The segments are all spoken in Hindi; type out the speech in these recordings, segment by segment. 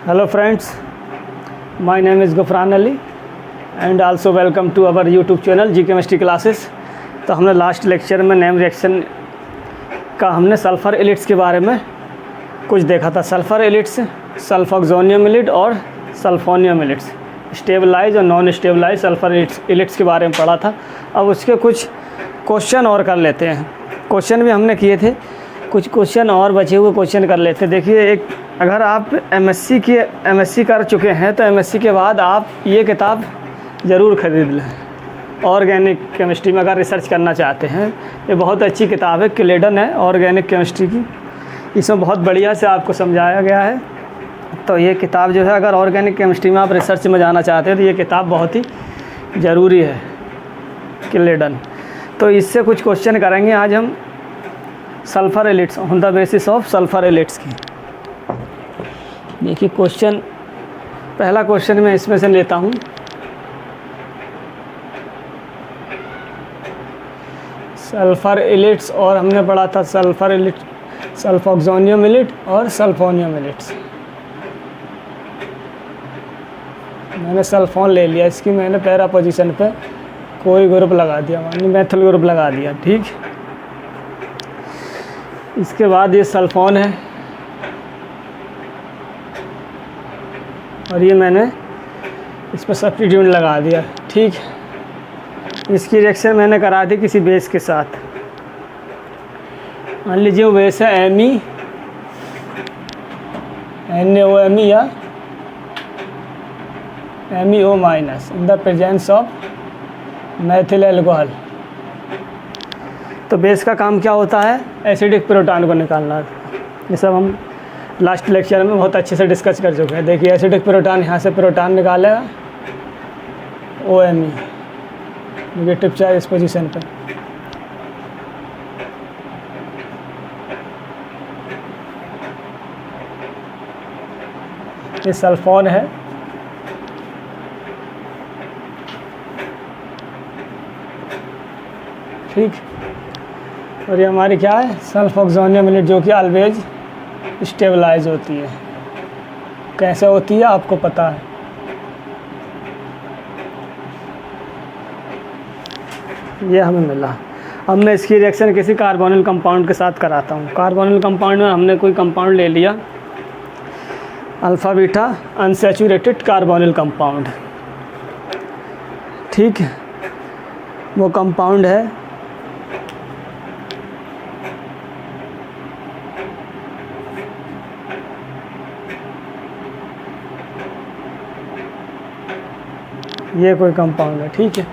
Hello friends, my name is Gufran Ali and also welcome to our YouTube channel G Chemistry Classes। तो हमने लास्ट लेक्चर में नेम रिएक्शन का हमने सल्फ़र एलिट्स के बारे में कुछ देखा था। सल्फ़र एलिट्स, सल्फोक्सोनियम एलिट और सल्फोनियम एलिट्स, स्टेबलाइज और नॉन स्टेबलाइज सल्फ़र एलिट्स के बारे में पढ़ा था। अब उसके कुछ क्वेश्चन और कर लेते हैं। क्वेश्चन भी हमने किए थे, कुछ क्वेश्चन और बचे हुए क्वेश्चन कर लेते हैं। देखिए, एक अगर आप एमएससी कर चुके हैं तो एमएससी के बाद आप ये किताब ज़रूर ख़रीद लें। ऑर्गेनिक केमिस्ट्री में अगर रिसर्च करना चाहते हैं, ये बहुत अच्छी किताब है, क्लेडन है ऑर्गेनिक केमिस्ट्री की। इसमें बहुत बढ़िया से आपको समझाया गया है। तो ये किताब जो है, अगर ऑर्गेनिक केमिस्ट्री में आप रिसर्च में जाना चाहते हैं तो ये किताब बहुत ही ज़रूरी है, क्लेडन। तो इससे कुछ क्वेश्चन करेंगे आज हम sulphur elites on the basis of sulphur elites की। देखिए क्वेश्चन, पहला क्वेश्चन मैं इसमें से लेता हूँ। सल्फ़र एलिट्स और हमने पढ़ा था सल्फ़र एलिट, सल्फोक्सोनियम एलिट और सल्फोनियम एलिट्स। मैंने सल्फोन ले लिया, इसकी मैंने पैरा पोजीशन पे कोई ग्रुप लगा दिया, मानी मेथल ग्रुप लगा दिया, ठीक। इसके बाद ये सल्फोन है और ये मैंने इस पर सब्स्टिट्यूट लगा दिया, ठीक। इसकी रिएक्शन मैंने करा दी किसी बेस के साथ। मान लीजिए वो बेस है एमी, NaOMe या MEO minus in the presence of Maithil alcohol. तो बेस का काम क्या होता है? एसिडिक प्रोटॉन को निकालना। ये सब हम लास्ट लेक्चर में बहुत अच्छे से डिस्कस कर चुके हैं। देखिए, एसिडिक प्रोटॉन, यहाँ से प्रोटॉन निकालेगा OMe, नेगेटिव चार्ज इस पोजीशन पर। ये सल्फोन है, ठीक। और ये हमारी क्या है? सल्फोक्सोनियम एलिट, जो कि ऑलवेज स्टेबलाइज होती है। कैसे होती है आपको पता है। ये हमें मिला। अब मैं इसकी रिएक्शन किसी कार्बोनिल कंपाउंड के साथ कराता हूँ। कार्बोनिल कंपाउंड में हमने कोई कंपाउंड ले लिया, alpha beta unsaturated carbonyl compound, ठीक। वो कंपाउंड है ये कोई कंपाउंड है, ठीक है।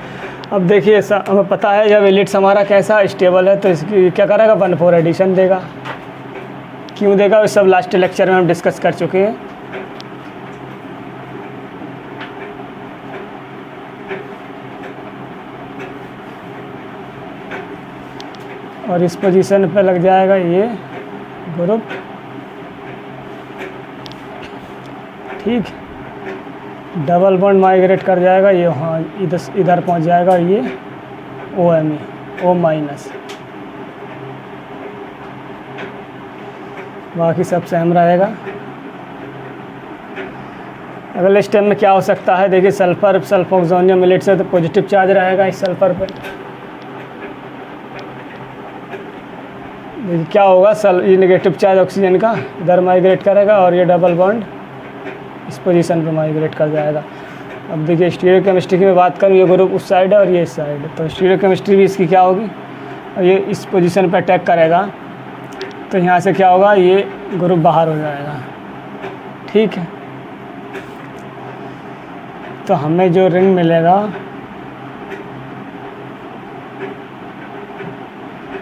अब देखिए, ऐसा हमें पता है जब एलिट्स हमारा कैसा स्टेबल है तो इसकी क्या करेगा? 1,4 एडिशन देगा। क्यों देगा? वो सब लास्ट लेक्चर में हम डिस्कस कर चुके हैं। और इस पोजीशन पे लग जाएगा ये ग्रुप, ठीक। डबल बॉन्ड माइग्रेट कर जाएगा, ये हाँ इधर पहुंच जाएगा, और ये OMe, O माइनस। बाकी सब सेम रहेगा। अगले स्टेप में क्या हो सकता है? देखिए, सल्फ़र सल्फोक्सोनियम एलिट से तो पॉजिटिव चार्ज रहेगा इस सल्फ़र पे। देखिए क्या होगा, ये नेगेटिव चार्ज ऑक्सीजन का इधर माइग्रेट करेगा और ये डबल बॉन्ड इस पोजीशन पे माइग्रेट कर जाएगा। अब देखिए, स्टीरियो केमिस्ट्री की मैं बात करूँ, ये ग्रुप उस साइड है और ये इस साइड है। तो स्टीरियो केमिस्ट्री भी इसकी क्या होगी? और ये इस पोजीशन पे अटैक करेगा तो यहाँ से क्या होगा? ये ग्रुप बाहर हो जाएगा, ठीक है। तो हमें जो रिंग मिलेगा,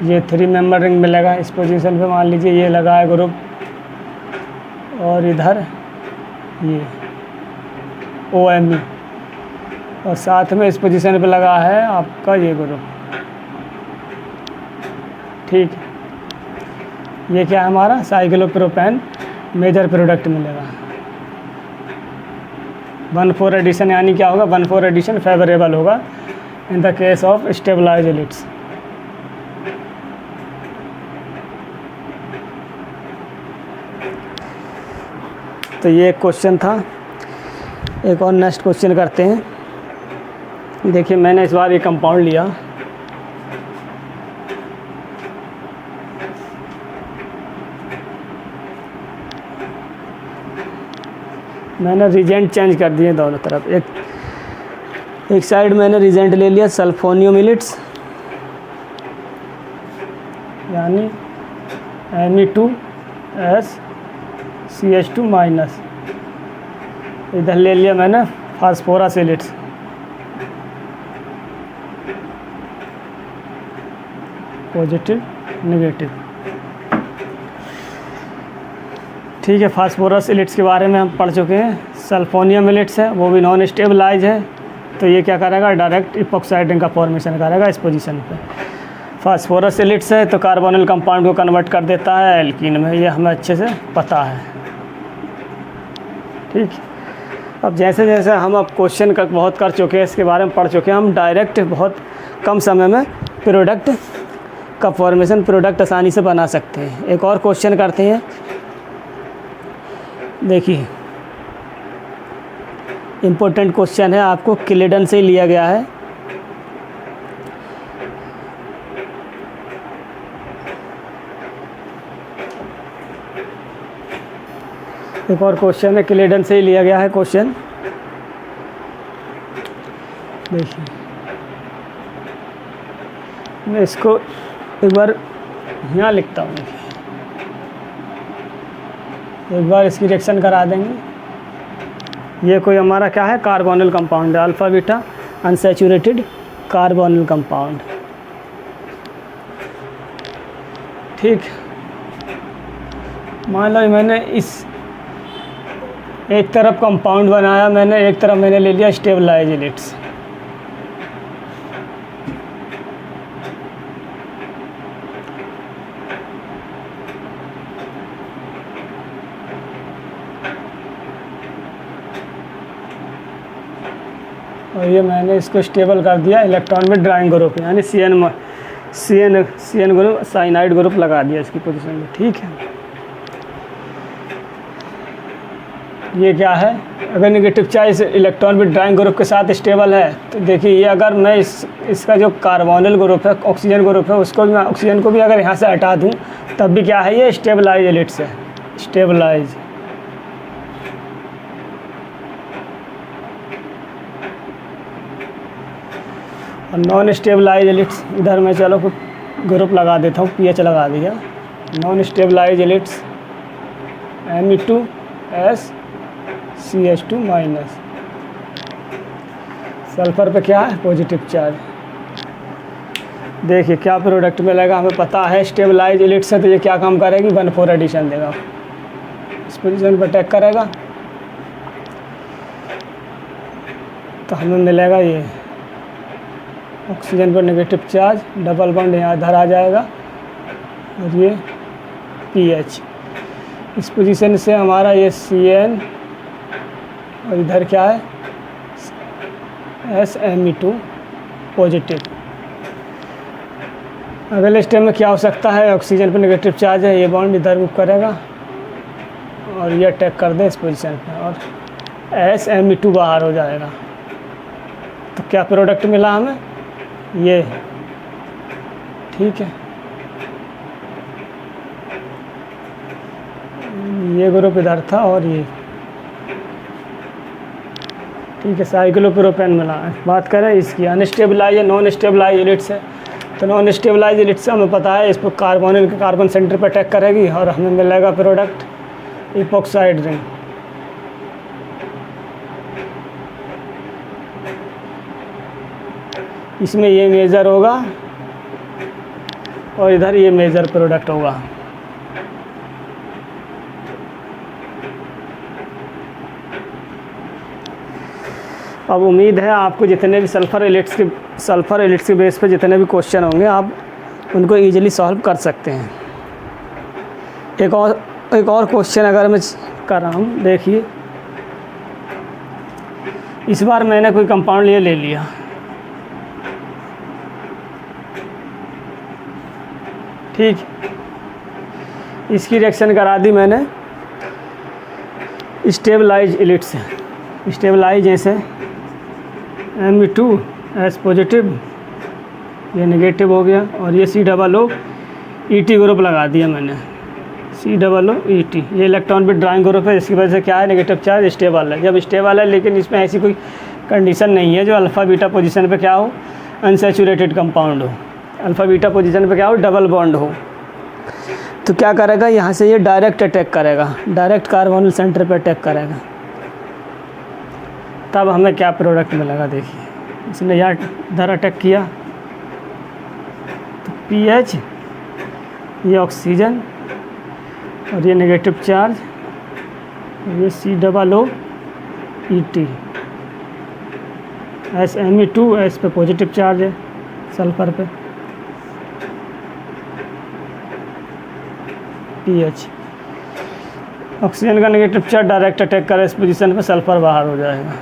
ये 3 मेंबर रिंग मिलेगा इस पोजीशन पे। मान लीजिए ये लगा है ग्रुप और इधर ये OMe, और साथ में इस पोजीशन पे लगा है आपका ये ग्रुप, ठीक। ये क्या है हमारा? साइक्लोप्रोपेन मेजर प्रोडक्ट मिलेगा। 1,4 एडिशन, यानी क्या होगा? 1,4 एडिशन फेवरेबल होगा in the case of stabilise elites. तो ये एक क्वेश्चन था। एक और नेक्स्ट क्वेश्चन करते हैं। देखिए मैंने इस बार ये कंपाउंड लिया, मैंने रिजेंट चेंज कर दिए दोनों तरफ। एक साइड मैंने रिजेंट ले लिया सल्फोनियम इलिट्स यानी Me2SCH2 माइनस, इधर ले लिया मैंने फास्फोरस इलिट्स पॉजिटिव नेगेटिव। ठीक है, फास्फोरस इलिट्स के बारे में हम पढ़ चुके हैं। सल्फोनियम इलिट्स है, वो भी नॉन स्टेबलाइज है, तो ये क्या करेगा, डायरेक्ट इपॉक्साइड रिंग का फॉर्मेशन करेगा इस पोजीशन पे। फास्फोरस इलिट्स है तो कार्बोनिल कंपाउंड को कन्वर्ट कर देता है एल्कीन में, ये हमें अच्छे से पता है। ठीक, अब जैसे जैसे हम अब क्वेश्चन का बहुत कर चुके हैं, इसके बारे में पढ़ चुके हैं, हम डायरेक्ट बहुत कम समय में प्रोडक्ट का फॉर्मेशन, प्रोडक्ट आसानी से बना सकते हैं। एक और क्वेश्चन करते हैं। देखिए इम्पोर्टेंट क्वेश्चन है, आपको किलेडन से ही लिया गया है। एक और क्वेश्चन है, किलेडन से ही लिया गया है क्वेश्चन। देखिए मैं इसको एक बार यहाँ लिखता हूँ, एक बार इसकी रिएक्शन करा देंगे। ये कोई हमारा क्या है, कार्बोनिल कंपाउंड है, alpha beta unsaturated carbonyl compound. ठीक, मान लो मैंने इस एक तरफ कंपाउंड बनाया मैंने, एक तरफ मैंने ले लिया स्टेबलाइज इलिट्स। और ये मैंने इसको स्टेबल कर दिया इलेक्ट्रॉन में ड्राइंग ग्रुप यानी C N group, cyanide group लगा दिया इसकी पोजीशन में। ठीक है, ये क्या है, अगर नेगेटिव चार्ज इलेक्ट्रॉन भी ड्राइंग ग्रुप के साथ स्टेबल है तो देखिए ये अगर मैं इसका जो कार्बोनिल ग्रुप है, ऑक्सीजन ग्रुप है, उसको भी, ऑक्सीजन को भी अगर यहाँ से हटा दूँ तब भी क्या है, ये स्टेबलाइज इलिट्स है, स्टेबलाइज। और नॉन स्टेबलाइज इलिट्स, इधर मैं चलो ग्रुप लगा देता हूँ, पीएच लगा दिया। नॉन स्टेबलाइज इलिट्स Me2SCH2 माइनस, सल्फर पे क्या है, पॉजिटिव चार्ज। देखिए क्या प्रोडक्ट मिलेगा, हमें पता है स्टेबलाइज इलिट्स है तो ये क्या काम करेगी, 1,4 एडिशन देगा, इस पोजीशन पर अटैक करेगा तो हमें मिलेगा ये ऑक्सीजन पर नेगेटिव चार्ज, डबल बॉन्ड यहाँ इधर आ जाएगा और ये पीएच। इस पोजीशन से हमारा ये CN और इधर क्या है SME2 पॉजिटिव। अगले स्टेप में क्या हो सकता है, ऑक्सीजन पर नेगेटिव चार्ज है, ये बॉन्ड इधर मूव करेगा और ये अटैक कर दे इस पोजीशन पे और SME2 बाहर हो जाएगा। तो क्या प्रोडक्ट मिला हमें, ये। ठीक है, ये ग्रुप इधर था और ये। ठीक है, साइक्लोप्रोपेन मिला है। बात करें इसकी अनस्टेबलाइज या नॉन स्टेबलाइज इलिट्स है, तो नॉन स्टेबलाइज इलिट्स से हमें पता है इस पर कार्बोनिल के कार्बन सेंटर पर अटैक करेगी और हमें मिलेगा प्रोडक्ट इपॉक्साइड रिंग। इसमें ये मेजर होगा और इधर ये मेजर प्रोडक्ट होगा। अब उम्मीद है आपको जितने भी सल्फ़र इलिट्स के बेस पे जितने भी क्वेश्चन होंगे आप उनको ईजिली सॉल्व कर सकते हैं। एक और क्वेश्चन अगर मैं कर रहा हूँ, देखिए इस बार मैंने कोई कंपाउंड ले लिया, ठीक, इसकी रिएक्शन करा दी मैंने स्टेबलाइज इलिट्स है, स्टेबलाइज जैसे Me2 पॉजिटिव, ये नेगेटिव हो गया, और ये COO ET ग्रुप लगा दिया मैंने, COO ET, ये इलेक्ट्रॉन बिट ड्राइंग ग्रुप है, इसकी वजह से क्या है, नेगेटिव चार्ज स्टेबल है। जब स्टेबल है, लेकिन इसमें ऐसी कोई कंडीशन नहीं है जो अल्फ़ा बीटा पोजीशन पे क्या हो, अनसैचुरेटेड कंपाउंड हो, अल्फ़ा बीटा पोजीशन पे क्या हो, डबल बॉन्ड हो। तो क्या करेगा, यहाँ से ये डायरेक्ट अटैक करेगा, डायरेक्ट कार्बोनिल सेंटर पे अटैक करेगा। तब हमें क्या प्रोडक्ट मिलेगा, देखिए इसने यहाँ इधर अटैक किया तो पीएच, ये ऑक्सीजन और ये नेगेटिव चार्ज, ये COO ET, Me2 पे पॉजिटिव चार्ज है सल्फर पे, पीएच, ऑक्सीजन का नेगेटिव चार्ज डायरेक्ट अटैक करे इस पोजीशन पे, सल्फर बाहर हो जाएगा।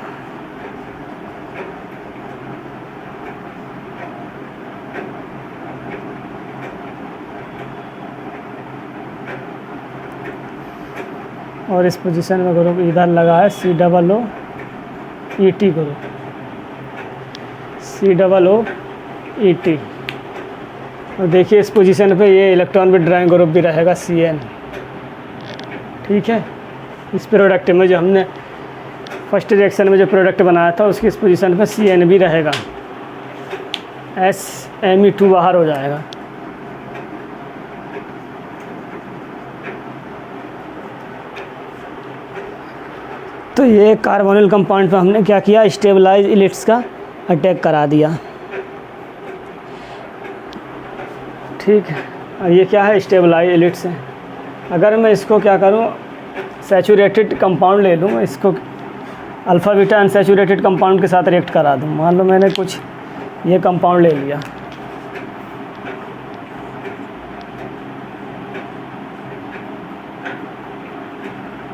और इस पोजीशन में ग्रुप इधर लगा है COO ET group, COO ET, और देखिए इस पोजीशन पे ये इलेक्ट्रॉन बिट ड्राइंग ग्रुप भी रहेगा CN। ठीक है, इस प्रोडक्ट में जो हमने फर्स्ट रिएक्शन में जो प्रोडक्ट बनाया था उसकी इस पोजीशन पे CN भी रहेगा, Me2 बाहर हो जाएगा। तो ये कार्बोनिल कंपाउंड पे हमने क्या किया, स्टेबलाइज इलिट्स का अटैक करा दिया। ठीक है, और ये क्या है, स्टेबलाइज इलिट्स है। अगर मैं इसको क्या करूं, सैचुरेटेड कंपाउंड ले लूँ, इसको अल्फ़ा बीटा अनसैचुरेटेड कंपाउंड के साथ रिएक्ट करा दूँ। मान लो मैंने कुछ ये कंपाउंड ले लिया,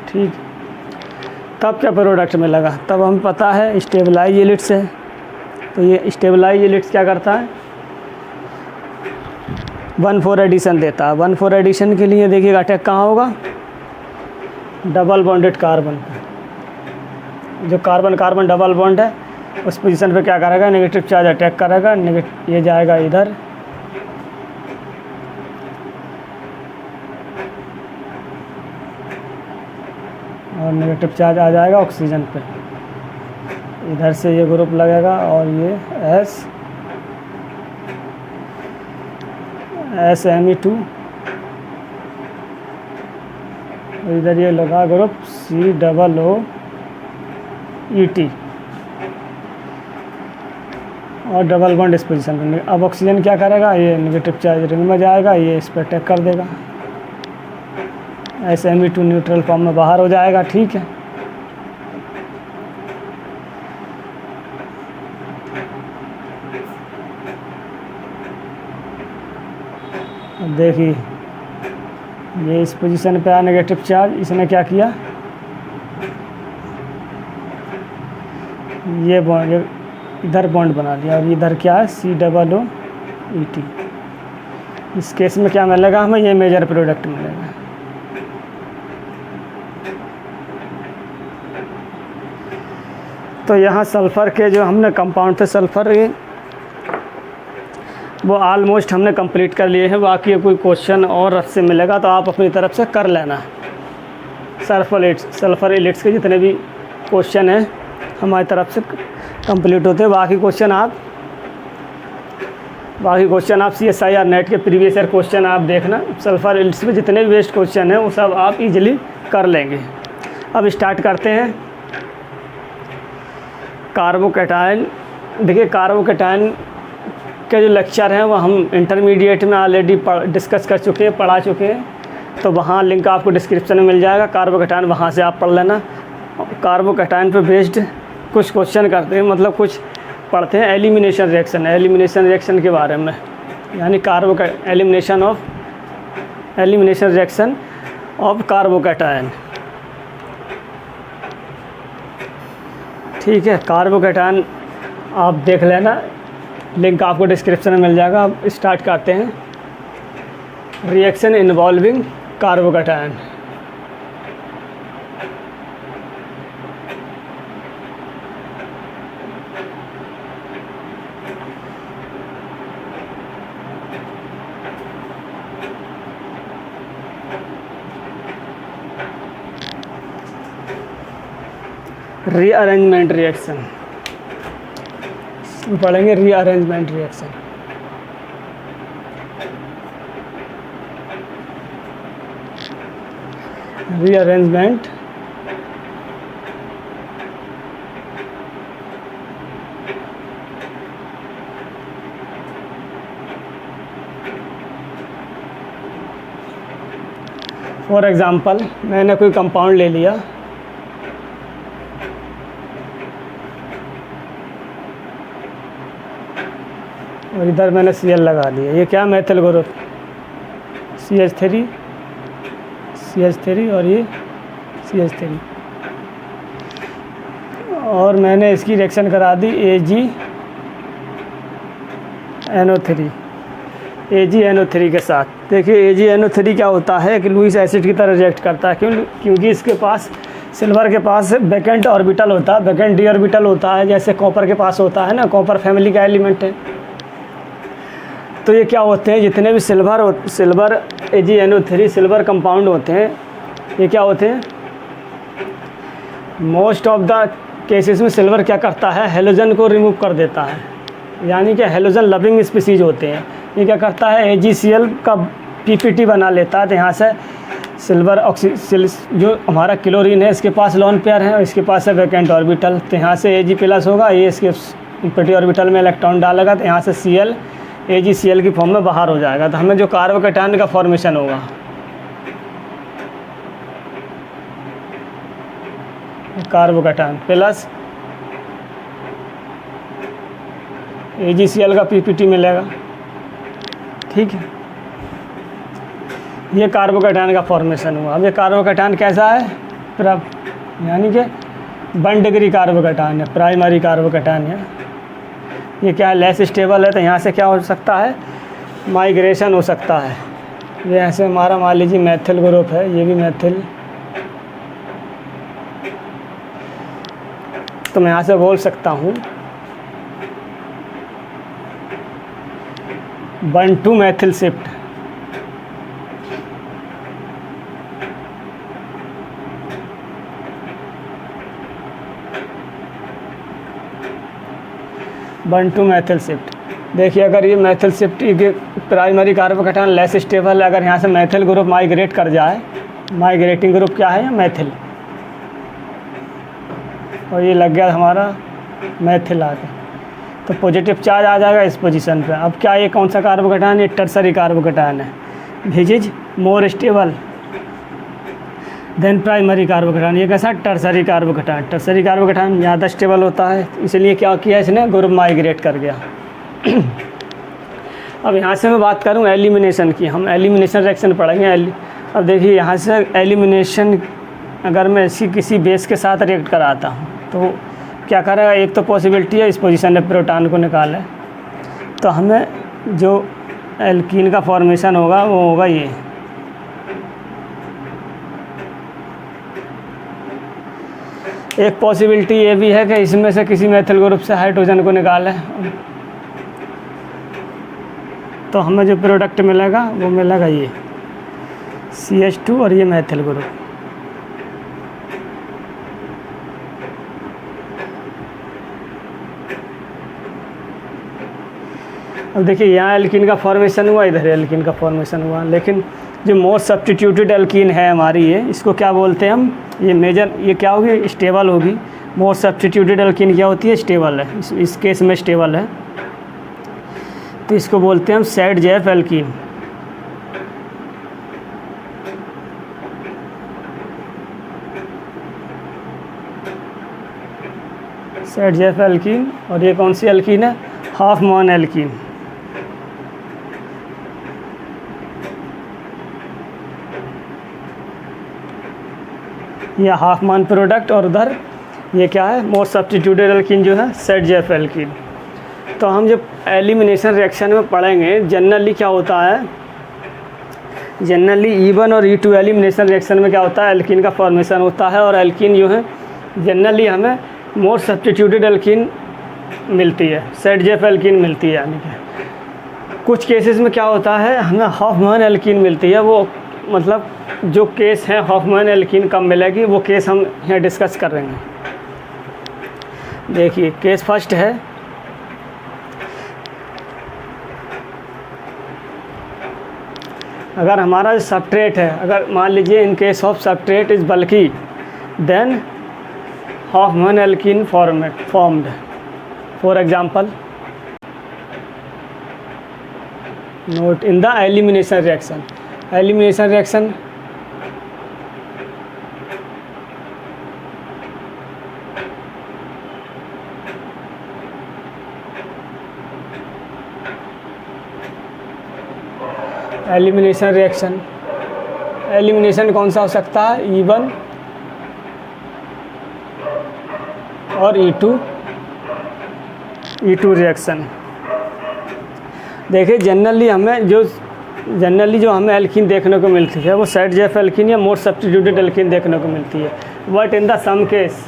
ठीक, तब क्या प्रोडक्ट मिलेगा, तब हमें पता है स्टेबलाइज इलिट्स है। तो ये स्टेबलाइज इलिट्स क्या करता है, 1,4 एडिशन देता है। 1,4 एडिशन के लिए देखिएगा अटैक कहाँ होगा, डबल बॉन्डेड कार्बन पे, जो कार्बन कार्बन डबल बॉन्ड है उस पोजीशन पे क्या करेगा, नेगेटिव चार्ज अटैक करेगा, ये जाएगा इधर, और नेगेटिव चार्ज आ जाएगा ऑक्सीजन पे, इधर से ये ग्रुप लगेगा, और ये Me2, इधर ये लगा ग्रुप COO ET, और डबल बॉन्ड इस पोजीशन पे। अब ऑक्सीजन क्या करेगा, ये नेगेटिव चार्ज रिंग में जाएगा, ये इस पर अटैक कर देगा, Me2 न्यूट्रल फॉर्म में बाहर हो जाएगा। ठीक है, देखिए ये इस पोजीशन पे आया नेगेटिव चार्ज, इसने क्या किया, ये बॉन्ड इधर बॉन्ड बना लिया, और इधर क्या है, COO ET। इस केस में क्या मिलेगा हमें, ये मेजर प्रोडक्ट मिलेगा। तो यहाँ सल्फ़र के जो हमने कंपाउंड थे, सल्फ़र वो ऑलमोस्ट हमने कंप्लीट कर लिए हैं। बाकी कोई क्वेश्चन और से मिलेगा तो आप अपनी तरफ से कर लेना। सल्फ़र इलिट्स के जितने भी क्वेश्चन हैं हमारी तरफ से कंप्लीट होते हैं। बाकी क्वेश्चन आप CSIR नेट के प्रीवियस ईयर क्वेश्चन आप देखना। सल्फ़र इलिट्स में जितने भी बेस्ट क्वेश्चन हैं वो सब आप इजीली कर लेंगे। अब स्टार्ट करते हैं कार्बोकैटायन। देखिए कार्बोकैटायन के जो लेक्चर हैं वो हम इंटरमीडिएट में ऑलरेडी डिस्कस कर चुके हैं, पढ़ा चुके हैं, तो वहाँ लिंक आपको डिस्क्रिप्शन में मिल जाएगा। कार्बोकैटायन वहाँ से आप पढ़ लेना। कार्बोकैटायन पे बेस्ड कुछ क्वेश्चन करते हैं, मतलब कुछ पढ़ते हैं एलिमिनेशन रिएक्शन के बारे में, यानी एलिमिनेशन रिएक्शन ऑफ कार्बोकैटायन। ठीक है, कार्बोकैटायन आप देख लेना, लिंक आपको डिस्क्रिप्शन में मिल जाएगा। अब स्टार्ट करते हैं reaction involving carbocation. Rearrangement reaction पढ़ेंगे, rearrangement reaction. Rearrangement for example मैंने कोई कंपाउंड ले लिया, और इधर मैंने Cl लगा दिया। ये क्या मेथिल ग्रुप CH3 और ये CH3, और मैंने इसकी रिएक्शन करा दी AgNO3 के साथ। देखिए AgNO3 क्या होता है कि लुईस एसिड की तरह रिएक्ट करता है। क्योंकि इसके पास सिल्वर के पास वैकेंट ऑर्बिटल होता है, वैकेंट डी ऑर्बिटल होता है, जैसे कॉपर के पास होता है ना, कॉपर फैमिली का एलिमेंट है। तो ये क्या होते हैं, जितने भी सिल्वर AgNO3 सिल्वर कंपाउंड होते हैं, ये क्या होते हैं, मोस्ट ऑफ द केसेस में सिल्वर क्या करता है, हेलोजन को रिमूव कर देता है, यानी कि हेलोजन लविंग स्पीसीज होते हैं। ये क्या करता है, AgCl का PPT बना लेता है। तो यहाँ से सिल्वर जो हमारा क्लोरीन है, इसके पास लोन पेयर है और इसके पास है वैकेंट ऑर्बिटल। तो यहाँ से Ag+ होगा, ये इसके PPT ऑर्बिटल में इलेक्ट्रॉन डालेगा, तो यहाँ से Cl AgCl की फॉर्म में बाहर हो जाएगा। तो हमें जो कार्बोकैटायन का फॉर्मेशन होगा, कार्बोकैटायन प्लस AgCl का PPT मिलेगा, ठीक है। ये कार्बोकैटायन का फॉर्मेशन हुआ। अब ये कार्बोकैटायन कैसा है, यानी कि 1 डिग्री कार्बोकैटायन है, प्राइमरी कार्बोकैटायन है। ये क्या है, लेस स्टेबल है। तो यहाँ से क्या हो सकता है, माइग्रेशन हो सकता है। ये ऐसे हमारा मान लीजिए मेथिल ग्रुप है, ये भी मेथिल, तो मैं यहाँ से बोल सकता हूँ 1,2 मेथिल शिफ्ट। Methyl shift. देखिए अगर ये methyl shift primary carbocation less stable है, अगर यहाँ से मेथिल ग्रुप माइग्रेट कर जाए, माइग्रेटिंग ग्रुप क्या है, मेथिल, और ये लग गया हमारा मेथिल आगे, तो पॉजिटिव चार्ज आ जाएगा इस पोजीशन पे। अब क्या ये कौन सा कार्बोकैटायन, ये टर्सरी कार्बोकैटायन है, which is more stable then primary carbocation. ये कैसा, टर्सरी कार्बोकैटायन। टर्सरी कार्बोकैटायन ज़्यादा स्टेबल होता है, इसलिए क्या किया इसने, ग्रुप माइग्रेट कर गया। अब यहाँ से मैं बात करूँ एलिमिनेशन की, हम एलिमिनेशन रिएक्शन पढ़ेंगे। अब देखिए यहाँ से एलिमिनेशन, अगर मैं इसी किसी बेस के साथ रिएक्ट कराता हूँ तो क्या करेगा, एक तो पॉसिबिलिटी है इस पोजीशन में प्रोटॉन को निकाले, तो हमें जो एल्कीन का फॉर्मेशन होगा वो होगा ये। एक पॉसिबिलिटी ये भी है कि इसमें से किसी मेथिल ग्रुप से हाइड्रोजन को निकालें, तो हमें जो प्रोडक्ट मिलेगा वो मिलेगा ये CH2 और ये मेथिल ग्रुप। अब देखिए यहाँ एल्कीन का फॉर्मेशन हुआ, इधर एल्कीन का फॉर्मेशन हुआ, लेकिन जो मोस्ट सब्स्टिट्यूटेड एल्कीन है हमारी, ये इसको क्या बोलते हैं हम, ये मेजर, ये क्या होगी, स्टेबल होगी। मोस्ट सब्स्टिट्यूटेड एल्कीन क्या होती है, स्टेबल है, इस केस में स्टेबल है, तो इसको बोलते हैं हम ZF एल्कीन। ZF alkene. और ये कौन सी एल्कीन है, हाफ मान एल्कीन। यह हाफ मान प्रोडक्ट, और उधर ये क्या है, मोस्ट सब्स्टिट्यूटेड एल्कीन जो है ZF एल्कीन। तो हम जब एलिमिनेशन रिएक्शन में पढ़ेंगे, जनरली क्या होता है, जनरली E1 और E2 एलिमिनेशन रिएक्शन में क्या होता है, एल्कीन का फॉर्मेशन होता है, और एल्कीन जो है जनरली हमें मोस्ट सब्स्टिट्यूटेड एल्कीन मिलती है, ZF एल्कीन मिलती है। यानी कि कुछ केसेस में क्या होता है, हमें हाफ मान एल्कीन मिलती है, वो मतलब जो केस हैं हॉफमैन एल्कीन कब मिलेगी वो केस हम यहाँ डिस्कस कर रहे हैं। देखिए केस फर्स्ट है, अगर हमारा सबस्ट्रेट है, अगर मान लीजिए in case of substrate is bulky then Hofmann alkene formed. For example note in the elimination reaction. Elimination reaction elimination कौन सा हो सकता है, E1 और E2 रिएक्शन। देखिए जनरली जो हमें एल्कीन देखने को मिलती है वो साइड जेफ एल्कीन या मोर सब्स्टिट्यूटेड एल्कीन देखने को मिलती है, but in the some case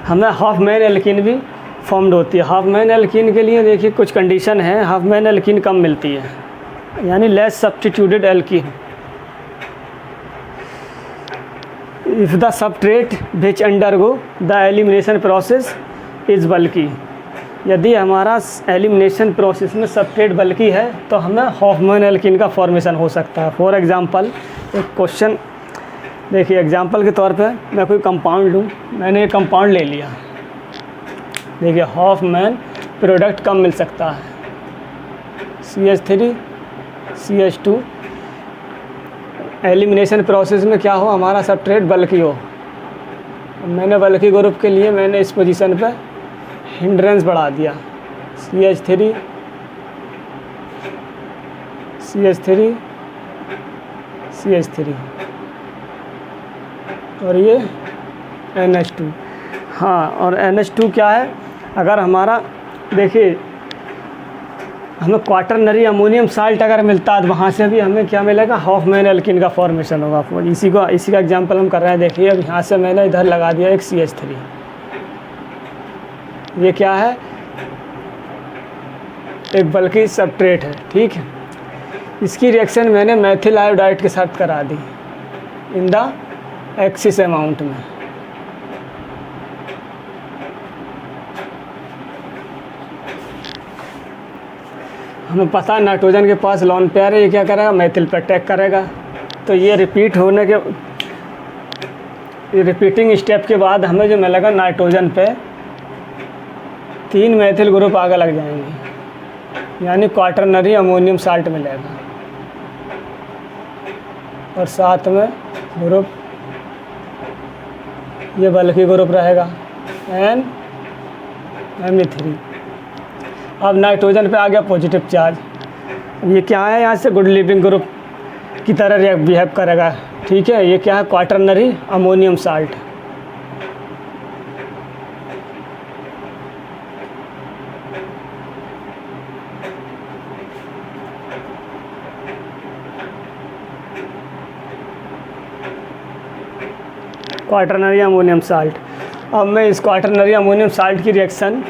हमें हाफमैन एल्कीन भी फॉर्म्ड होती है। हाफमैन एल्कीन के लिए देखिए कुछ कंडीशन है, हाफमैन एल्कीन कम मिलती है, यानी less substituted alkene. If the substrate which undergo the elimination process is bulky, यदि हमारा एलिमिनेशन प्रोसेस में सबस्ट्रेट बल्की है तो हमें हॉफमैन एल्कीन का फॉर्मेशन हो सकता है। फॉर एग्जांपल एक क्वेश्चन देखिए, एग्जांपल के तौर पे मैं कोई कंपाउंड लूँ, मैंने एक कंपाउंड ले लिया, देखिए हॉफमैन प्रोडक्ट कम मिल सकता है, CH3 CH2। एलिमिनेशन प्रोसेस में क्या हो, हमारा सबस्ट्रेट बल्की हो, मैंने बल्की ग्रुप के लिए मैंने इस पोजीशन पे हिंड्रेंस बढ़ा दिया, CH3 और ये NH2। हाँ, और NH2 क्या है, अगर हमारा देखिए हमें क्वाटरनरी अमोनियम साल्ट अगर मिलता है तो वहाँ से भी हमें क्या मिलेगा, हॉफमैन एल्कीन का फॉर्मेशन होगा। इसी का एग्जांपल हम कर रहे हैं। देखिए अब यहाँ से मैंने इधर लगा दिया एक CH3, ये क्या है, एक बल्कि सबस्ट्रेट है, ठीक है। इसकी रिएक्शन मैंने मेथिल आयोडाइड के साथ करा दी इन द एक्सिस अमाउंट में। हमें पता है नाइट्रोजन के पास लॉन पेयर है, ये क्या करेगा, मेथिल पर अटैक करेगा। तो ये रिपीट होने के रिपीटिंग स्टेप के बाद हमें जो मिलेगा नाइट्रोजन पे 3 मेथिल ग्रुप आगे लग जाएंगे, यानी क्वाटरनरी अमोनियम साल्ट मिलेगा, और साथ में ग्रुप ये बल्कि ग्रुप रहेगा NMe3। अब नाइट्रोजन पे आ गया पॉजिटिव चार्ज, ये क्या है, यहाँ से गुड लिविंग ग्रुप की तरह बिहेव करेगा, ठीक है। ये क्या है, quaternary ammonium salt. Quaternary ammonium salt. अब मैं इस क्वाटरनरी अमोनियम साल्ट की रिएक्शन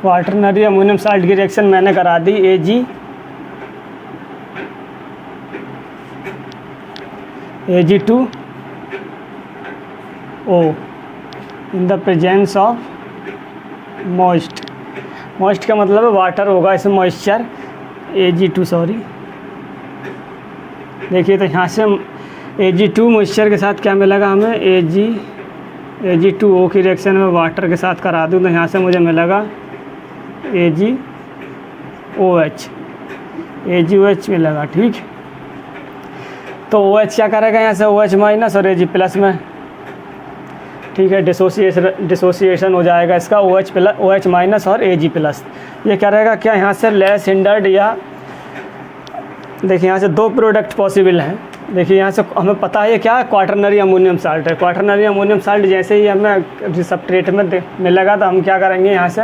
क्वाटरनरी अमोनियम साल्ट की रिएक्शन मैंने करा दी Ag2O in the presence of moist का मतलब है वाटर होगा इसमें मॉइस्चर, Ag2 सॉरी। देखिए तो यहाँ से Ag2 मॉइस्चर के साथ क्या मिलेगा हमें, Ag2O की रिएक्शन में वाटर के साथ करा दूँ तो यहाँ से मुझे मिलेगा AgOH मिलेगा, ठीक। तो OH क्या करेगा, यहाँ से OH माइनस और Ag प्लस में, ठीक है, डिसोसिएशन हो जाएगा इसका, OH माइनस और Ag प्लस। ये क्या रहेगा, क्या यहाँ से लेस हिंडर्ड, या देखिए यहाँ से 2 प्रोडक्ट पॉसिबल हैं, देखिए यहाँ से हमें पता है ये क्या है, क्वाटरनरी अमोनियम साल्ट है। क्वाटरनरी अमोनियम साल्ट जैसे ही हमें सब्सट्रेट में मिलेगा तो हम क्या करेंगे, यहाँ से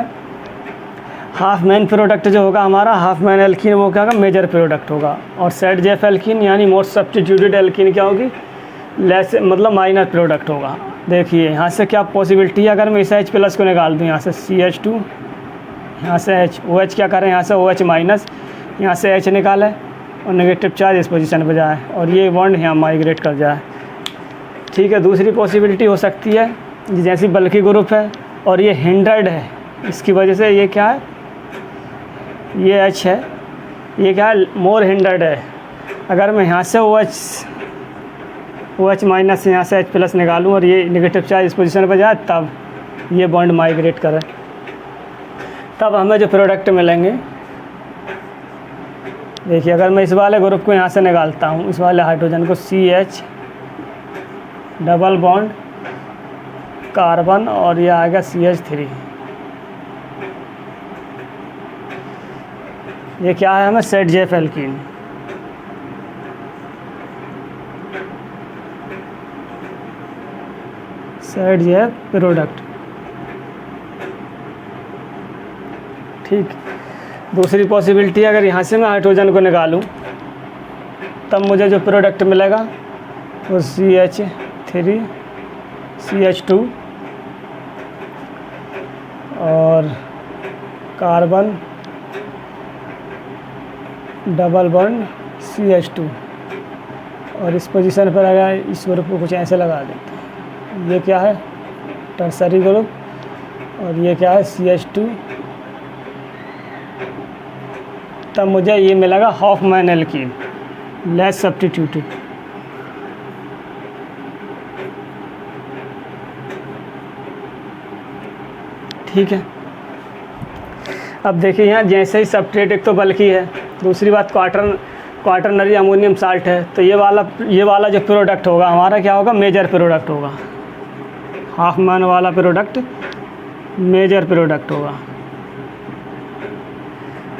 हाफ मैन प्रोडक्ट जो होगा हमारा, हाफ मैन एल्कीन वो क्या होगा, मेजर प्रोडक्ट होगा। और सेट जेफ एल्कीन यानी मोस्ट सब्स्टिट्यूटेड एल्कीन क्या होगी, लेस मतलब माइनर प्रोडक्ट होगा। देखिए यहाँ से क्या पॉसिबिलिटी है, अगर मैं इस H प्लस को निकाल दूँ यहाँ से CH2, यहाँ से H, OH क्या करें यहाँ से OH माइनस, यहाँ से H निकाले और नेगेटिव चार्ज इस पोजीशन पर जाए और ये बॉन्ड यहाँ माइग्रेट कर जाए। ठीक है, दूसरी पॉसिबिलिटी हो सकती है जैसी बल्कि ग्रुप है और ये हिंडर्ड है, इसकी वजह से ये क्या है, ये H है, ये क्या है, मोर हिंडर्ड है। अगर मैं यहाँ से OH माइनस से यहाँ से H प्लस निकालूँ और ये नेगेटिव चार्ज इस पोजीशन पर जाए, तब ये बॉन्ड माइग्रेट करे, तब हमें जो प्रोडक्ट मिलेंगे। देखिए अगर मैं इस वाले ग्रुप को यहाँ से निकालता हूँ, इस वाले हाइड्रोजन को CH डबल बॉन्ड कार्बन और ये आ गया CH3, ये क्या है हमें, set Jeff alkene. Set Jeff product. ठीक, दूसरी पॉसिबिलिटी अगर यहाँ से मैं हाइड्रोजन को निकालूं तब मुझे जो प्रोडक्ट मिलेगा वो CH3 CH2 और कार्बन डबल बॉन्ड CH2 और इस पोजीशन पर अगर इस ग्रुप को कुछ ऐसे लगा देते हैं, ये क्या है, टर्सरी ग्रुप और ये क्या है, CH2, तब मुझे ये मिलेगा half man alkene, less substituted. ठीक है, अब देखिए यहाँ जैसे ही सब्सट्रेट एक तो बल्कि है, दूसरी बात क्वाटरनरी अमोनियम साल्ट है, तो ये वाला जो प्रोडक्ट होगा हमारा क्या होगा, मेजर प्रोडक्ट होगा। हाफ मैन वाला प्रोडक्ट मेजर प्रोडक्ट होगा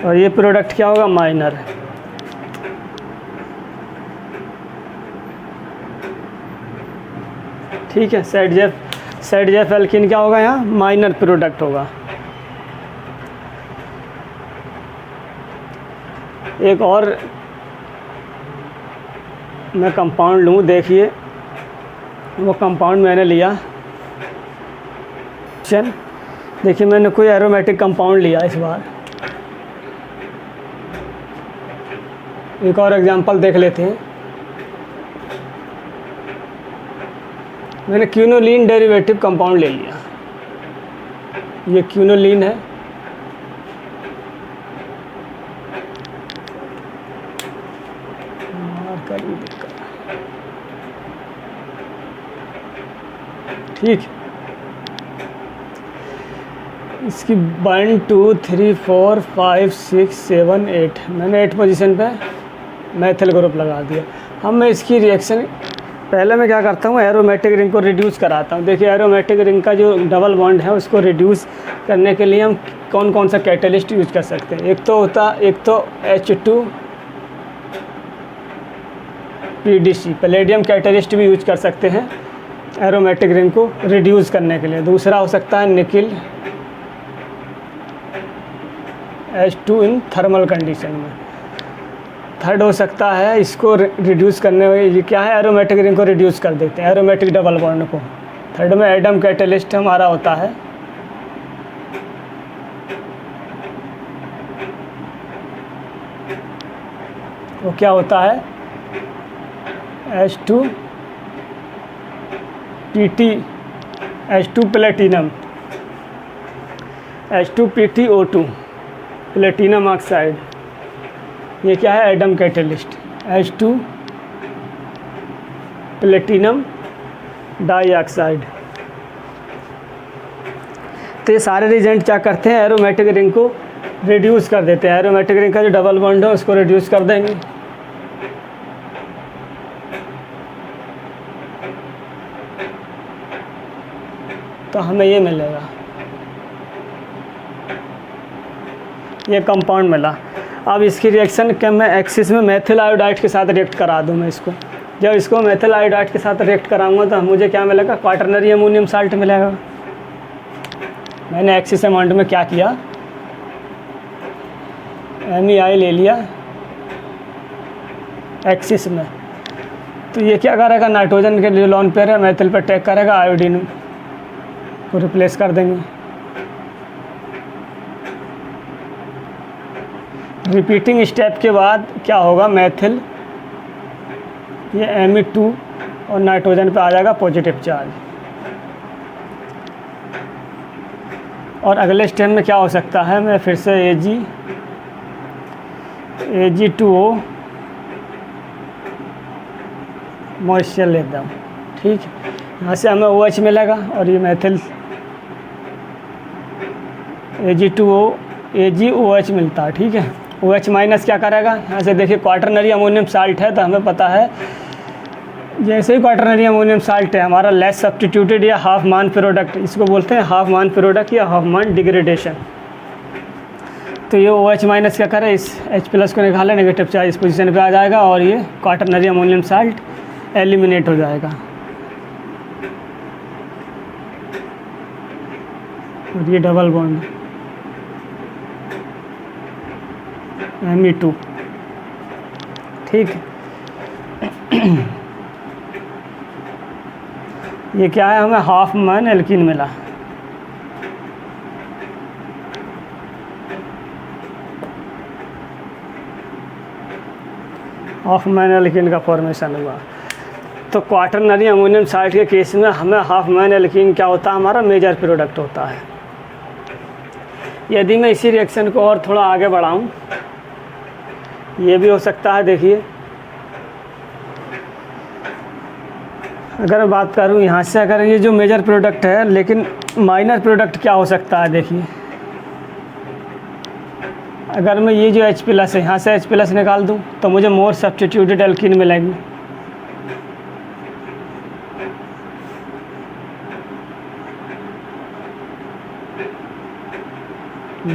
और ये प्रोडक्ट क्या होगा, माइनर। ठीक है, सेट जेफ एल्कीन क्या होगा, यहाँ माइनर प्रोडक्ट होगा। एक और मैं कंपाउंड लूँ, देखिए वो कंपाउंड मैंने लिया, देखिए मैंने कोई एरोमेटिक कंपाउंड लिया इस बार। एक और एग्जांपल देख लेते हैं, मैंने क्यूनोलीन डेरिवेटिव कंपाउंड ले लिया, ये क्यूनोलीन है, ठीक। इसकी 1 2 3 4 5 6 7 8 मैंने 8 पोजीशन पे मैथिल ग्रुप लगा दिया। अब मैं इसकी रिएक्शन पहले मैं क्या करता हूँ, एरोमेटिक रिंग को रिड्यूस कराता हूँ। देखिए एरोमेटिक रिंग का जो डबल बॉन्ड है उसको रिड्यूस करने के लिए हम कौन कौन सा कैटलिस्ट यूज कर सकते हैं। एक तो H2 PDC पैलेडियम कैटलिस्ट भी यूज कर सकते हैं एरोमेटिक रिंग को रिड्यूस करने के लिए। दूसरा हो सकता है nickel H2 in thermal condition में। थर्ड हो सकता है इसको रिड्यूस करने में, ये क्या है, एरोमेटिक रिंग को रिड्यूस कर देते हैं, एरोमेटिक डबल बॉन्ड को। थर्ड में एडम कैटलिस्ट हमारा होता है, वो क्या होता है H2 PT H2 platinum H2 PTO2 platinum oxide. ये क्या है, Adam catalyst H2 platinum dioxide. तो ये सारे रिएजेंट क्या करते हैं, एरोमेटिक रिंग को रिड्यूस कर देते हैं। एरोमेटिक रिंग का जो डबल बॉन्ड है उसको रिड्यूस कर देंगे। तो हमें ये मिलेगा, ये कंपाउंड मिला। अब इसकी रिएक्शन क्या मैं एक्सिस में मेथिल आयोडाइड के साथ रिएक्ट करा दूँ मैं इसको। जब इसको मेथिल आयोडाइड के साथ रिएक्ट कराऊंगा तो मुझे क्या मिलेगा, क्वाटरनरी अमोनियम साल्ट मिलेगा। मैंने एक्सिस अमाउंट में क्या किया, MEI ले लिया एक्सिस में, तो ये क्या करेगा, नाइट्रोजन के जो लोन पेयर है मेथिल पर अटैक करेगा, आयोडीन को रिप्लेस कर देंगे। रिपीटिंग स्टेप के बाद क्या होगा, मेथिल ये Me2 और नाइट्रोजन पे आ जाएगा पॉजिटिव चार्ज। और अगले स्टेप में क्या हो सकता है, मैं फिर से Ag2O मॉइस्चर लेता हूँ, ठीक है। यहाँ से हमें OH मिलेगा और ये मेथिल AgOH मिलता है, ठीक है। OH माइनस क्या करेगा, यहाँ से देखिए क्वाटरनरी अमोनियम साल्ट है, तो हमें पता है जैसे ही क्वाटरनरी अमोनियम साल्ट है हमारा लेस सब्स्टिट्यूटेड या हाफ मान प्रोडक्ट, इसको बोलते हैं हाफ मान प्रोडक्ट या हाफ मान डिग्रेडेशन। तो ये OH माइनस क्या करे, इस H प्लस को निकाले, नेगेटिव चार्ज इस पोजीशन पे आ जाएगा और ये क्वाटरनरी अमोनियम साल्ट एलिमिनेट हो जाएगा। और ये डबल बॉन्ड Me2, ठीक। ये क्या है, हमें हाफ मैन एल्कीन मिला। हाफ मैन एल्कीन का फॉर्मेशन हुआ। तो क्वाटरनरी अमोनियम साल्ट के केस में हमें हाफ मैन एल्कीन क्या होता है, हमारा मेजर प्रोडक्ट होता है। यदि मैं इसी रिएक्शन को और थोड़ा आगे बढ़ाऊं, ये भी हो सकता है। देखिए अगर मैं बात करूं यहाँ से, अगर ये जो मेजर प्रोडक्ट है, लेकिन माइनर प्रोडक्ट क्या हो सकता है, देखिए अगर मैं ये जो H प्लस है यहाँ से H प्लस निकाल दूं तो मुझे मोर सब्स्टिट्यूटेड एल्कीन मिलेगी।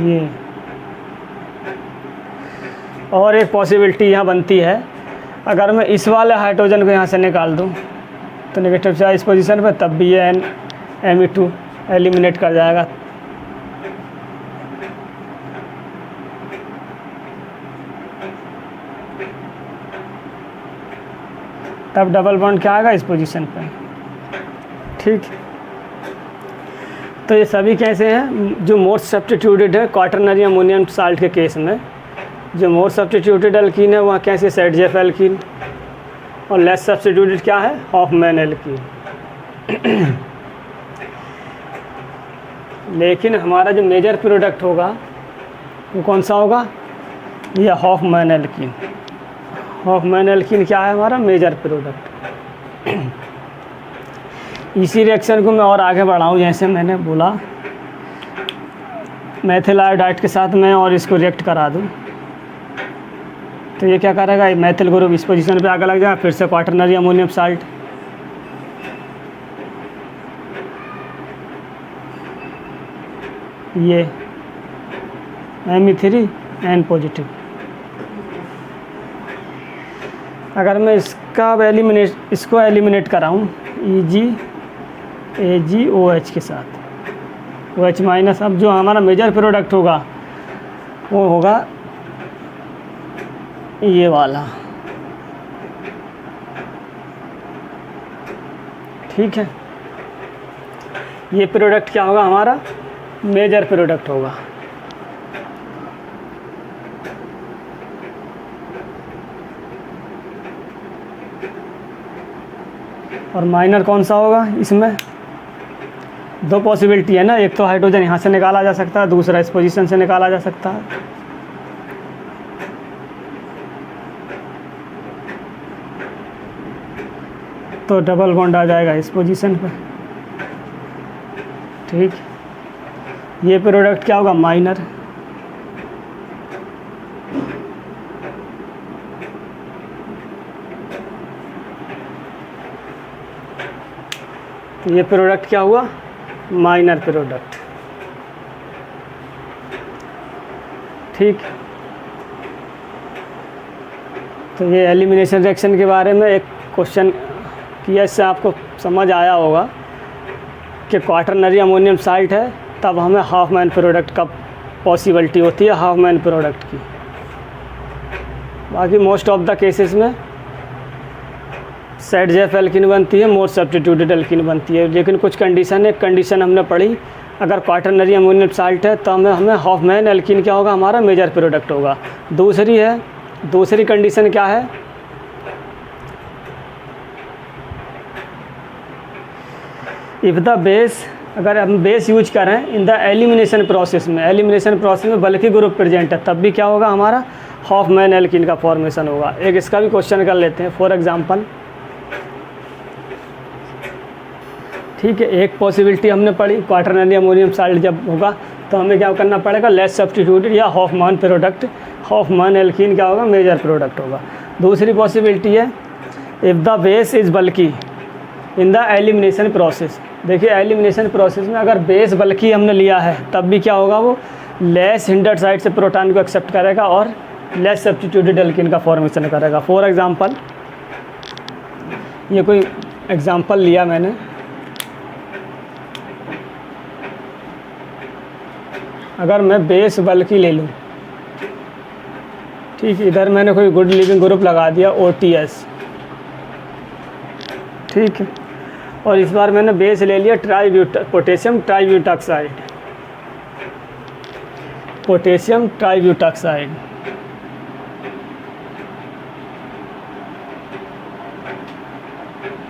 ये और एक पॉसिबिलिटी यहाँ बनती है, अगर मैं इस वाले हाइड्रोजन को यहाँ से निकाल दूँ तो नेगेटिव चार्ज इस पोजीशन पर, तब भी ये Me2 एलिमिनेट कर जाएगा। तब डबल बॉन्ड क्या आएगा इस पोजीशन पर, ठीक। तो ये सभी कैसे हैं, जो मोर सब्स्टिट्यूटेड है क्वाटरनरी अमोनियम साल्ट के केस में, जो मोर सब्स्टिट्यूटेड एल्कीन है वहाँ कैसे सेडजेफ एल्कीन, और लेस सब्स्टिट्यूटेड क्या है, हॉफमैन एल्कीन। लेकिन हमारा जो मेजर प्रोडक्ट होगा वो कौन सा होगा, यह हॉफमैन एल्कीन। हॉफमैन एल्कीन क्या है, हमारा मेजर प्रोडक्ट। इसी रिएक्शन को मैं और आगे बढ़ाऊँ, जैसे मैंने बोला मेथिल आयोडाइड के साथ मैं और इसको रिएक्ट करा दूँ तो ये क्या करेगा, मेथिल ग्रुप इस पोजीशन पे आगे लग जाएगा, फिर से क्वाटरनरी अमोनियम साल्ट, ये Me3N पॉजिटिव। अगर मैं इसको एलिमिनेट कराऊँ AgOH के साथ, OH माइनस, अब जो हमारा मेजर प्रोडक्ट होगा वो होगा ये वाला, ठीक है। ये प्रोडक्ट क्या होगा, हमारा मेजर प्रोडक्ट होगा। और माइनर कौन सा होगा, इसमें दो पॉसिबिलिटी है ना, एक तो हाइड्रोजन यहाँ से निकाला जा सकता है, दूसरा इस पोजीशन से निकाला जा सकता है। तो डबल बॉन्ड आ जाएगा इस पोजीशन पे, ठीक। ये प्रोडक्ट क्या होगा, माइनर। ये प्रोडक्ट क्या हुआ, माइनर प्रोडक्ट, ठीक। तो ये एलिमिनेशन रिएक्शन के बारे में एक क्वेश्चन किया, इससे आपको समझ आया होगा कि क्वाटरनरी अमोनियम साल्ट है तब हमें हाफ मैन प्रोडक्ट का पॉसिबिलिटी होती है, हाफ मैन प्रोडक्ट की। बाकी मोस्ट ऑफ द केसेस में ZF एल्किन बनती है, मोर सब्स्टिट्यूटेड एल्किन बनती है। लेकिन कुछ कंडीशन है, कंडीशन हमने पढ़ी, अगर क्वाटरनरी अमोनियम साल्ट है तो हमें हाफ मैन एल्किन क्या होगा, हमारा मेजर प्रोडक्ट होगा। दूसरी कंडीशन क्या है, इफ़ द बेस, अगर हम बेस यूज करें इन द एलिमिनेशन प्रोसेस में बल्कि ग्रुप प्रेजेंट है, तब भी क्या होगा, हमारा हाफ मैन एल्किन का फॉर्मेशन होगा। एक इसका भी क्वेश्चन कर लेते हैं फॉर एग्जांपल। ठीक है, एक पॉसिबिलिटी हमने पढ़ी, क्वाटरनरी अमोनियम साल्ट जब होगा तो हमें क्या करना पड़ेगा, लेस सब्स्टिट्यूटेड या Hofmann product, Hofmann alkene क्या होगा, मेजर प्रोडक्ट होगा। दूसरी पॉसिबिलिटी है इफ़ द बेस इज़ बल्कि इन द एलिमिनेशन प्रोसेस। देखिए एलिमिनेशन प्रोसेस में अगर बेस बल्कि हमने लिया है तब भी क्या होगा, वो लेस हिंडर्ड साइड से प्रोटॉन को एक्सेप्ट करेगा और लेस सब्स्टिट्यूटेड एल्किन का फॉर्मेशन करेगा। फॉर एग्जांपल, ये कोई एग्जांपल लिया मैंने, अगर मैं बेस बल्कि ले लूँ, ठीक, इधर मैंने कोई गुड लिविंग ग्रुप लगा दिया OTS, ठीक है, और इस बार मैंने बेस ले लिया potassium tributoxide, potassium tributoxide.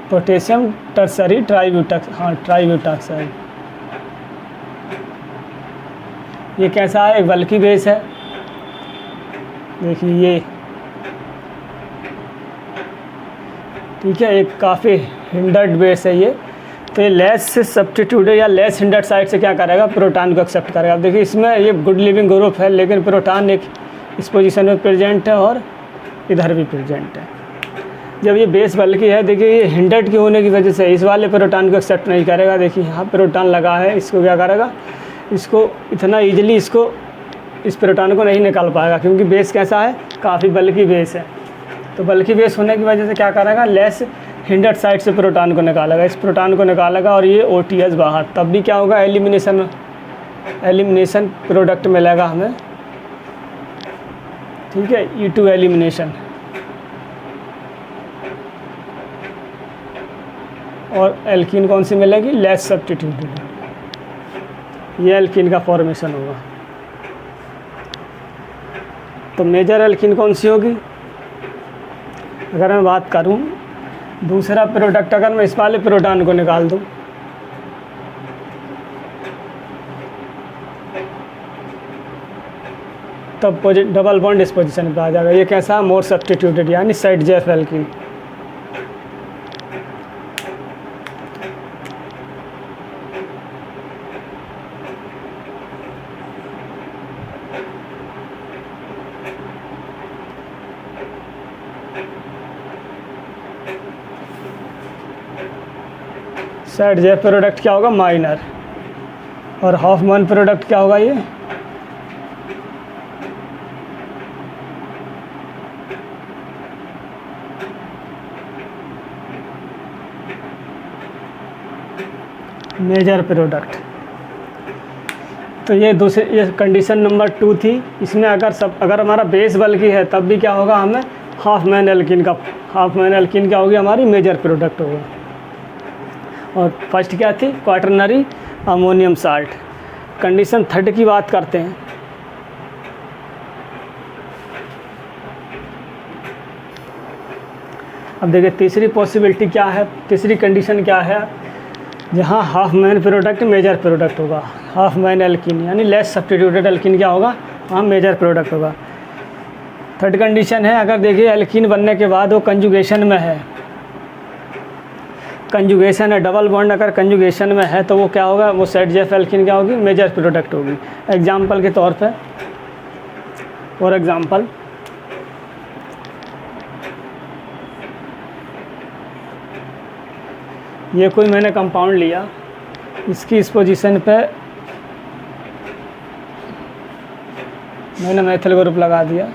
Potassium tertiary tributoxide. ये कैसा है, एक बल्कि बेस है, देखिए ये, ठीक है, एक काफ़ी हिंडर्ड बेस है ये। तो ये लेस सब्स्टिट्यूटेड या लेस हिंडर्ड साइड से क्या करेगा, प्रोटॉन को एक्सेप्ट करेगा। अब देखिए इसमें ये गुड लिविंग ग्रुप है, लेकिन प्रोटॉन एक इस पोजीशन में प्रेजेंट है और इधर भी प्रेजेंट है। जब ये बेस बल्कि है, देखिए ये हिंडर्ड की होने की वजह से इस वाले प्रोटॉन को एक्सेप्ट नहीं करेगा। देखिए यहाँ प्रोटॉन लगा है, इसको क्या करेगा, इसको इतना ईजिली इस प्रोटॉन को नहीं निकाल पाएगा, क्योंकि बेस कैसा है, काफ़ी बल्कि बेस है। तो बल्कि बेस होने की वजह से क्या करेगा, लेस हिंडर्ड साइड से प्रोटॉन को निकालेगा, इस प्रोटॉन को निकालेगा और ये OTS बाहर, तब भी क्या होगा, एलिमिनेशन प्रोडक्ट मिलेगा हमें, ठीक है, E2 एलिमिनेशन। और एल्कीन कौन सी मिलेगी, लेस सब्स्टिट्यूटेड, ये एल्कीन का फॉर्मेशन होगा। तो मेजर एल्कीन कौन सी होगी, अगर मैं बात करूं, दूसरा प्रोडक्ट अगर मैं इस वाले प्रोटॉन को निकाल दूं, तब डबल बॉन्ड इस पोजीशन पे आ जाएगा। ये कैसा, मोर सब्स्टिट्यूटेड यानी ZF एल्कीन। ZF प्रोडक्ट क्या होगा, माइनर, और हाफ मैन प्रोडक्ट क्या होगा, ये मेजर प्रोडक्ट। तो ये कंडीशन नंबर 2 थी। इसमें अगर हमारा बेस बल्कि है तब भी क्या होगा, हमें हाफ मैन एल्किन क्या होगी, हमारी मेजर प्रोडक्ट होगा। और फर्स्ट क्या थी, क्वाटरनरी अमोनियम साल्ट। कंडीशन 3 की बात करते हैं। अब देखिए तीसरी पॉसिबिलिटी क्या है, तीसरी कंडीशन क्या है, जहाँ Hofmann product major product होगा, हाफ मैन एल्किन यानी लेस सब्स्टिट्यूटेड एल्किन क्या होगा, वहाँ मेजर प्रोडक्ट होगा। थर्ड कंडीशन है, अगर देखिए एल्किन बनने के बाद वो कंजुगेशन में है, कंजुगेशन है, डबल बॉन्ड अगर कंजुगेशन में है तो वो क्या होगा, वो ZF एल्किन क्या होगी, मेजर प्रोडक्ट होगी। एग्जाम्पल के तौर पे, फॉर एग्जाम्पल ये कोई मैंने कंपाउंड लिया, इसकी इस पोजीशन पे मैंने मेथिल ग्रुप लगा दिया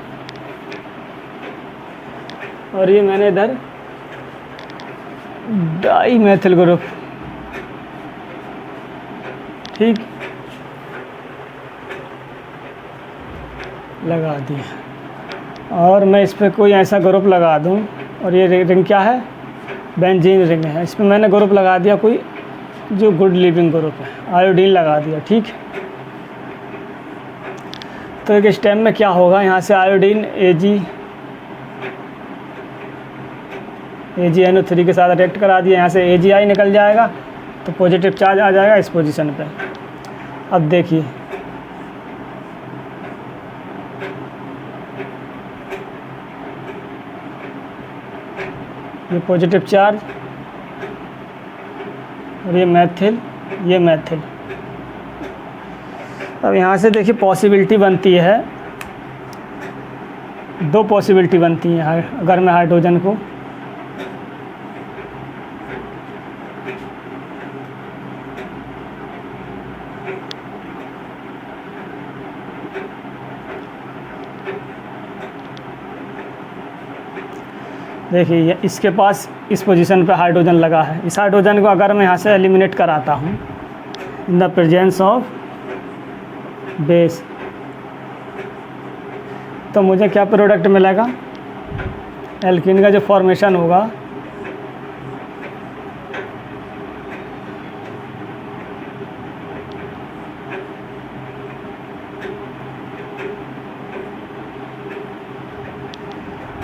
और ये मैंने इधर डाई मेथिल ग्रुप, ठीक, लगा दिया। और मैं इस पर कोई ऐसा ग्रुप लगा दूं, और ये रिंग क्या है, बेंजीन रिंग है, इस पर मैंने ग्रुप लगा दिया कोई जो गुड लिविंग ग्रुप है, आयोडीन लगा दिया, ठीक। तो एक स्टेप में क्या होगा, यहाँ से आयोडीन AgNO3 के साथ रिएक्ट करा दिया, यहाँ से AgI निकल जाएगा तो पॉजिटिव चार्ज आ जाएगा इस पोजीशन पे। अब देखिए ये पॉजिटिव चार्ज और ये मैथिल, ये मैथिल। अब यहाँ से देखिए पॉसिबिलिटी बनती है, दो पॉसिबिलिटी बनती है अगर मैं हाइड्रोजन को देखिए इसके पास इस पोजीशन पे हाइड्रोजन लगा है, इस हाइड्रोजन को अगर मैं यहाँ से एलिमिनेट कराता हूँ in the presence of base, तो मुझे क्या प्रोडक्ट मिलेगा, एल्कीन का जो फॉर्मेशन होगा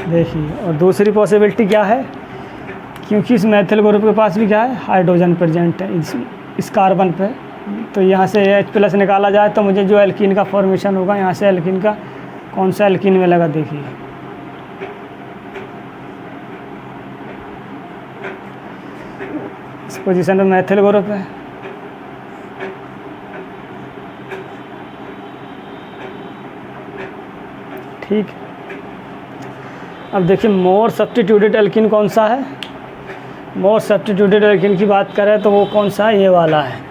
देखिए। और दूसरी पॉसिबिलिटी क्या है, क्योंकि इस मैथिल ग्रुप के पास भी क्या है, हाइड्रोजन प्रेजेंट है इस कार्बन पे, तो यहाँ से H+ निकाला जाए तो मुझे जो एल्कीन का फॉर्मेशन होगा, यहाँ से एल्कीन का कौन सा एल्कीन मिलेगा, देखिए इस पोजीशन पे मैथिल ग्रुप है, ठीक। अब देखिए मोर सब्स्टिट्यूटेड एल्कीन कौन सा है, मोर सब्स्टिट्यूटेड एल्कीन की बात करें तो वो कौन सा है, ये वाला है।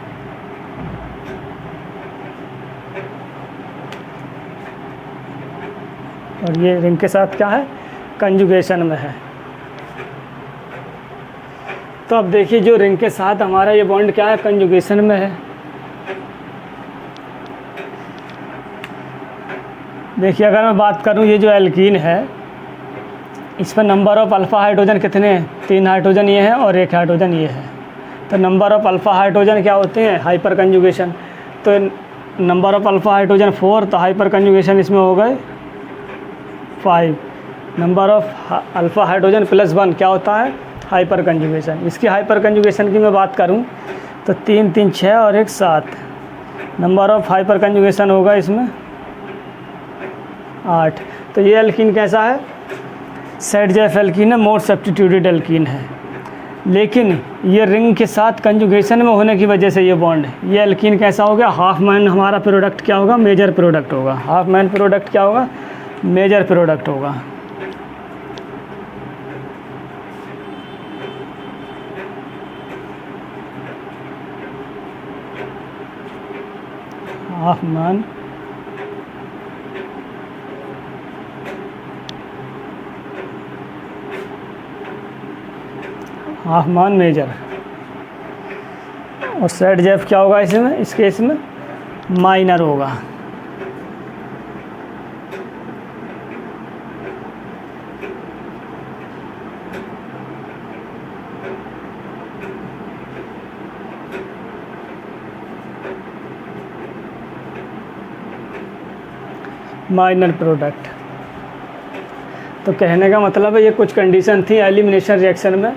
और ये रिंग के साथ क्या है, कंजुगेशन में है। तो अब देखिए जो रिंग के साथ हमारा ये बॉन्ड क्या है, कंजुगेशन में है। देखिए अगर मैं बात करूं ये जो एल्कीन है, इस पर नंबर ऑफ अल्फ़ा हाइड्रोजन कितने हैं, 3 हाइड्रोजन ये है और 1 हाइड्रोजन ये है। तो नंबर ऑफ अल्फ़ा हाइड्रोजन क्या होते हैं, हाइपर कंजुगेशन। तो नंबर ऑफ अल्फ़ा हाइड्रोजन 4, तो हाइपर कंजुगेशन इसमें हो गए 5। नंबर ऑफ अल्फ़ा हाइड्रोजन +1 क्या होता है, हाइपर कंजुगेशन। इसकी हाइपर कंजुगेशन की मैं बात करूं तो 3 3 6 और 1 7। नंबर ऑफ हाइपर कंजुगेशन होगा इसमें 8। तो ये एल्कीन कैसा है, ZF एल्कीन है, मोर सब्स्टिट्यूटेड एल्कीन है। लेकिन ये रिंग के साथ कंजुगेशन में होने की वजह से ये बॉन्ड, ये एल्कीन कैसा हो गया, हाफ मैन हमारा प्रोडक्ट क्या होगा, मेजर प्रोडक्ट होगा। हाफ मैन प्रोडक्ट क्या होगा, मेजर प्रोडक्ट होगा। हाफ मैन हाफ मान मेजर। और ZF क्या होगा इसमें, इस केस में माइनर होगा। Minor product. तो कहने का मतलब है ये कुछ कंडीशन थी एलिमिनेशन रिएक्शन में।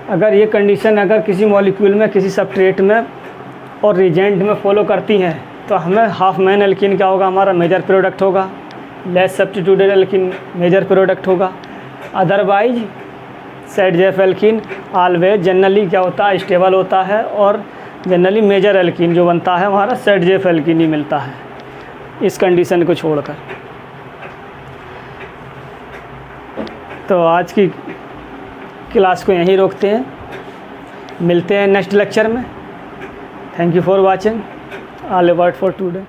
अगर ये कंडीशन अगर किसी मॉलिक्यूल में, किसी सबस्ट्रेट में और रिएजेंट में फॉलो करती हैं तो हमें हाफ मैन एल्कीन क्या होगा, हमारा मेजर प्रोडक्ट होगा। Less substituted alkene major product होगा। Otherwise ZF alkene always generally क्या होता है, स्टेबल होता है और जनरली मेजर एल्कीन जो बनता है हमारा ZF एल्कीन ही मिलता है, इस कंडीशन को छोड़कर। तो आज की क्लास को यहीं रोकते हैं, मिलते हैं नेक्स्ट लेक्चर में। Thank you for watching, all about for today.